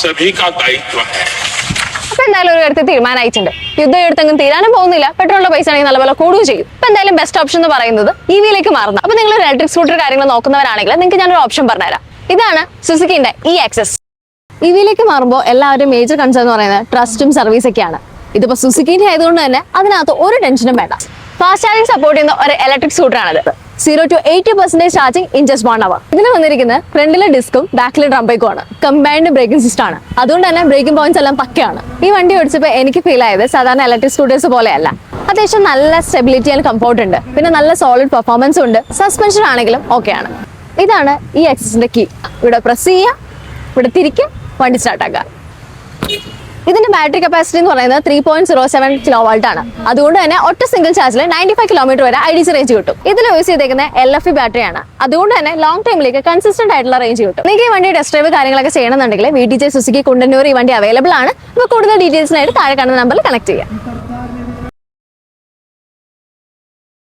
सभी का दायित्व है। അപ്പൊ എന്തായാലും ഒരു കാര്യത്തിൽ തീരുമാനമായിട്ടുണ്ട്. യുദ്ധം എടുത്തങ്ങും തീരാനും പോകുന്നില്ല. പെട്രോളിന്റെ പൈസ ആണെങ്കിൽ നല്ലപോലെ കൂടുകയും ചെയ്യും. അപ്പൊ എന്തായാലും ബെസ്റ്റ് ഓപ്ഷൻ എന്ന് പറയുന്നത് EV-ലേക്ക് മാറുന്ന. അപ്പൊ നിങ്ങൾ ഒരു ഇലക്ട്രിക് സ്കൂട്ടർ കാര്യങ്ങൾ നോക്കുന്നവരാണെങ്കിൽ നിങ്ങൾക്ക് ഞാനൊരു ഓപ്ഷൻ പറഞ്ഞുതരാം. ഇതാണ് സുസുക്കിന്റെ E-Access. EV-ലേക്ക് മാറുമ്പോൾ എല്ലാവരും മേജർ കൺസേൺ എന്ന് പറയുന്നത് ട്രസ്റ്റും സർവീസ് ഒക്കെയാണ്. ഇതിപ്പോ സുസുക്കിന്റെ ആയതുകൊണ്ട് തന്നെ അതിനകത്ത് ഒരു ടെൻഷനും വേണ്ട. ഫാസ്റ്റ് ചാർജിംഗ് സപ്പോർട്ട് ചെയ്യുന്ന ഒരു ഇലക്ട്രിക് സ്കൂട്ടർ ആണിത്. 0 to 80% charging in just 1 hour. ഇതിന് വന്നിരിക്കുന്നത് ഫ്രണ്ടിലെ ഡിസ്കും ബാക്കിലെ ഡ്രം ബ്രേക്കും ആണ്. കമ്പൈൻഡ് ബ്രേക്കിംഗ് സിസ്റ്റം ആണ്. അതുകൊണ്ട് തന്നെ ബ്രേക്കിംഗ് പോയിന്റ്സ് എല്ലാം പക്കയാണ്. ഈ വണ്ടി ഓടിച്ചപ്പോൾ എനിക്ക് ഫീൽ ആയത് സാധാരണ ഇലക്ട്രിക് സ്കൂട്ടേഴ്സ് പോലെയല്ല. അത്യാവശ്യം നല്ല സ്റ്റെബിലിറ്റി ആൻഡ് കംഫോർട്ട് ഉണ്ട്. പിന്നെ നല്ല സോളിഡ് പെർഫോമൻസും ഉണ്ട്. സസ്പെൻഷൻ ആണെങ്കിലും ഓക്കെയാണ്. ഇതാണ് ഈ ആക്സസിന്റെ കീ. ഇവിടെ പ്രസ് ചെയ്യുക, ഇവിടെ തിരിക്കുക, വണ്ടി സ്റ്റാർട്ട് ആക്കുക. ഇതിന്റെ ബാറ്ററി കപ്പാസിറ്റി എന്ന് പറയുന്നത് 3.07 kW ആണ്. അതുകൊണ്ട് തന്നെ ഒറ്റ സിംഗിൾ ചാർജിൽ 95 കിലോമീറ്റർ വരെ IDC റേഞ്ച് കിട്ടും. ഇതിൽ യൂസ് ചെയ്തേക്കുന്ന LFP ബാറ്ററിയാണ്. അതുകൊണ്ട് തന്നെ ലോങ് ടൈമിലേക്ക് കൺസിസ്റ്റന്റ് ആയിട്ടുള്ള റേഞ്ച് കിട്ടും. നിങ്ങൾക്ക് ഈ വണ്ടി ടെസ്റ്റ് ഡ്രൈവ് കാര്യങ്ങളൊക്കെ ചെയ്യണമെന്നുണ്ടെങ്കിൽ VTJ സുസുക്കി കുണ്ടന്നൂർ ഈ വണ്ടി അവൈലബിൾ ആണ്. അപ്പോൾ കൂടുതൽ ഡീറ്റെയിൽസിനായിട്ട് താഴെ കാണുന്ന നമ്പറിൽ കണക്ട് ചെയ്യാം.